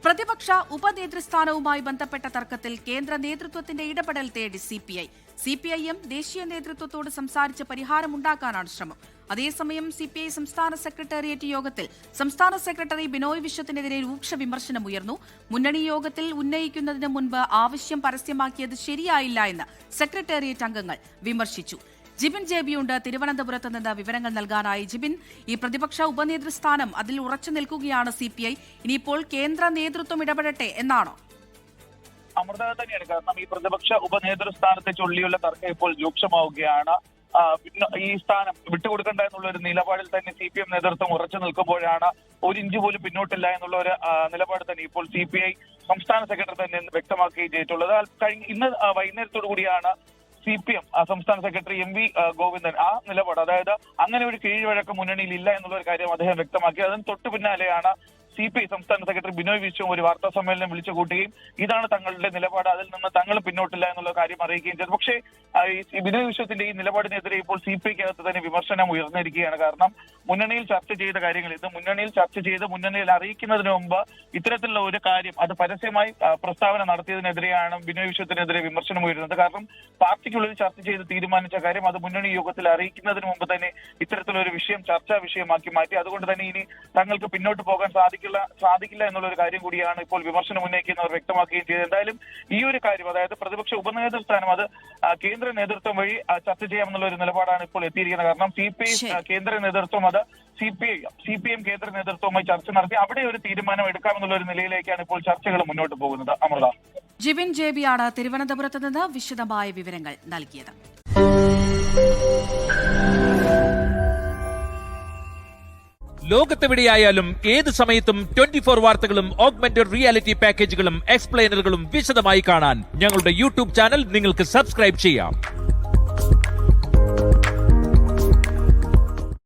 പ്രതിപക്ഷ ഉപനേതൃസ്ഥാനവുമായി ബന്ധപ്പെട്ട തർക്കത്തിൽ കേന്ദ്ര നേതൃത്വത്തിന്റെ ഇടപെടൽ തേടി സിപിഐഎം ദേശീയ നേതൃത്വത്തോട് സംസാരിച്ച് പരിഹാരമുണ്ടാക്കാനാണ് ശ്രമം. അതേസമയം സിപിഐ സംസ്ഥാന സെക്രട്ടേറിയറ്റ് യോഗത്തിൽ സംസ്ഥാന സെക്രട്ടറി ബിനോയ് വിശ്വത്തിനെതിരെ രൂക്ഷ വിമർശനമുയർന്നു. മുന്നണി യോഗത്തിൽ ഉന്നയിക്കുന്നതിന് മുൻപ് ആവശ്യം പരസ്യമാക്കിയത് ശരിയായില്ല എന്ന് സെക്രട്ടേറിയറ്റ് അംഗങ്ങൾ വിമർശിച്ചു. ജിബിൻ ജെബിയുണ്ട് തിരുവനന്തപുരത്ത് നിന്ന് വിവരങ്ങൾ നൽകാനായി. ജിബിൻ, ഈ പ്രതിപക്ഷ ഉപനേതൃസ്ഥാനം അതിൽ ഉറച്ചു നിൽക്കുകയാണ് സിപിഐ. ഇനിയിപ്പോൾ കേന്ദ്ര നേതൃത്വം ഇടപെടട്ടെ എന്നാണോ? അമൃത തന്നെയാണ്. കാരണം ഈ പ്രതിപക്ഷ ഉപനേതൃസ്ഥാനത്തെ ചൊല്ലിയുള്ള തർക്കം ഇപ്പോൾ രൂക്ഷമാവുകയാണ്. ഈ സ്ഥാനം വിട്ടുകൊടുക്കണ്ട എന്നുള്ള ഒരു നിലപാടിൽ തന്നെ CPM നേതൃത്വം ഉറച്ചു നിൽക്കുമ്പോഴാണ് ഒരു ഇഞ്ച് പോലും പിന്നോട്ടില്ല എന്നുള്ള ഒരു നിലപാട് തന്നെ ഇപ്പോൾ CPI സംസ്ഥാന സെക്രട്ടറി തന്നെ വ്യക്തമാക്കുകയും ചെയ്തിട്ടുള്ളത്. ഇന്ന് വൈകുന്നേരത്തോടു കൂടിയാണ് CPM സംസ്ഥാന സെക്രട്ടറി MV ഗോവിന്ദൻ ആ നിലപാട്, അതായത് അങ്ങനെ ഒരു കീഴ്വഴക്കം മുന്നണിയിൽ ഇല്ല എന്നുള്ള ഒരു കാര്യം അദ്ദേഹം വ്യക്തമാക്കി. അതിന് തൊട്ടു പിന്നാലെയാണ് CPI സംസ്ഥാന സെക്രട്ടറി ബിനോയ് വിശ്വം ഒരു വാർത്താ സമ്മേളനം വിളിച്ചു കൂട്ടുകയും ഇതാണ് തങ്ങളുടെ നിലപാട്, അതിൽ നിന്ന് തങ്ങൾ പിന്നോട്ടില്ല എന്നുള്ള കാര്യം അറിയിക്കുകയും ചെയ്തു. പക്ഷേ ഈ ബിനോയ് വിശ്വത്തിന്റെ ഈ നിലപാടിനെതിരെ ഇപ്പോൾ CPIക്കകത്ത് തന്നെ വിമർശനം ഉയർന്നിരിക്കുകയാണ്. കാരണം മുന്നണിയിൽ ചർച്ച ചെയ്ത കാര്യങ്ങൾ ഇത് മുന്നണിയിൽ ചർച്ച ചെയ്ത് മുന്നണിയിൽ അറിയിക്കുന്നതിന് മുമ്പ് ഇത്തരത്തിലുള്ള ഒരു കാര്യം അത് പരസ്യമായി പ്രസ്താവന നടത്തിയതിനെതിരെയാണ് ബിനോയ് വിശ്വത്തിനെതിരെ വിമർശനം ഉയരുന്നത്. കാരണം പാർട്ടിക്കുള്ളിൽ ചർച്ച ചെയ്ത് തീരുമാനിച്ച കാര്യം അത് മുന്നണി യോഗത്തിൽ അറിയിക്കുന്നതിന് മുമ്പ് തന്നെ ഇത്തരത്തിലൊരു വിഷയം ചർച്ചാ വിഷയമാക്കി മാറ്റി. അതുകൊണ്ട് തന്നെ ഇനി തങ്ങൾക്ക് പിന്നോട്ട് പോകാൻ സാധിക്കില്ല എന്നുള്ള ഒരു കാര്യം കൂടിയാണ് ഇപ്പോൾ വിമർശനം ഉന്നയിക്കുന്നവർ വ്യക്തമാക്കുകയും ചെയ്തത്. എന്തായാലും ഈ ഒരു കാര്യം, അതായത് പ്രതിപക്ഷ ഉപനേതൃസ്ഥാനം അത് കേന്ദ്ര നേതൃത്വം വഴി ചർച്ച ചെയ്യാമെന്നുള്ള ഒരു നിലപാടാണ് ഇപ്പോൾ എത്തിയിരിക്കുന്നത്. കാരണം CPI കേന്ദ്ര നേതൃത്വം അത് CPM കേന്ദ്ര നേതൃത്വവുമായി ചർച്ച നടത്തി അവിടെ ഒരു തീരുമാനം എടുക്കാമെന്നുള്ള ഒരു നിലയിലേക്കാണ് ഇപ്പോൾ ചർച്ചകൾ മുന്നോട്ട് പോകുന്നത്. അമൃത. ജിബിൻ ജെബിയാണ് തിരുവനന്തപുരത്ത് നിന്ന് വിശദമായ വിവരങ്ങൾ നൽകിയത്. ലോകത്തെവിടെയായാലും ഏത് സമയത്തും 24 വാർത്തകളും ഓഗ്മെന്റഡ് റിയാലിറ്റി പാക്കേജുകളും എക്സ്പ്ലെയിനറുകളും വിശദമായി കാണാൻ ഞങ്ങളുടെ YouTube ചാനൽ നിങ്ങൾക്ക് സബ്സ്ക്രൈബ് ചെയ്യാം.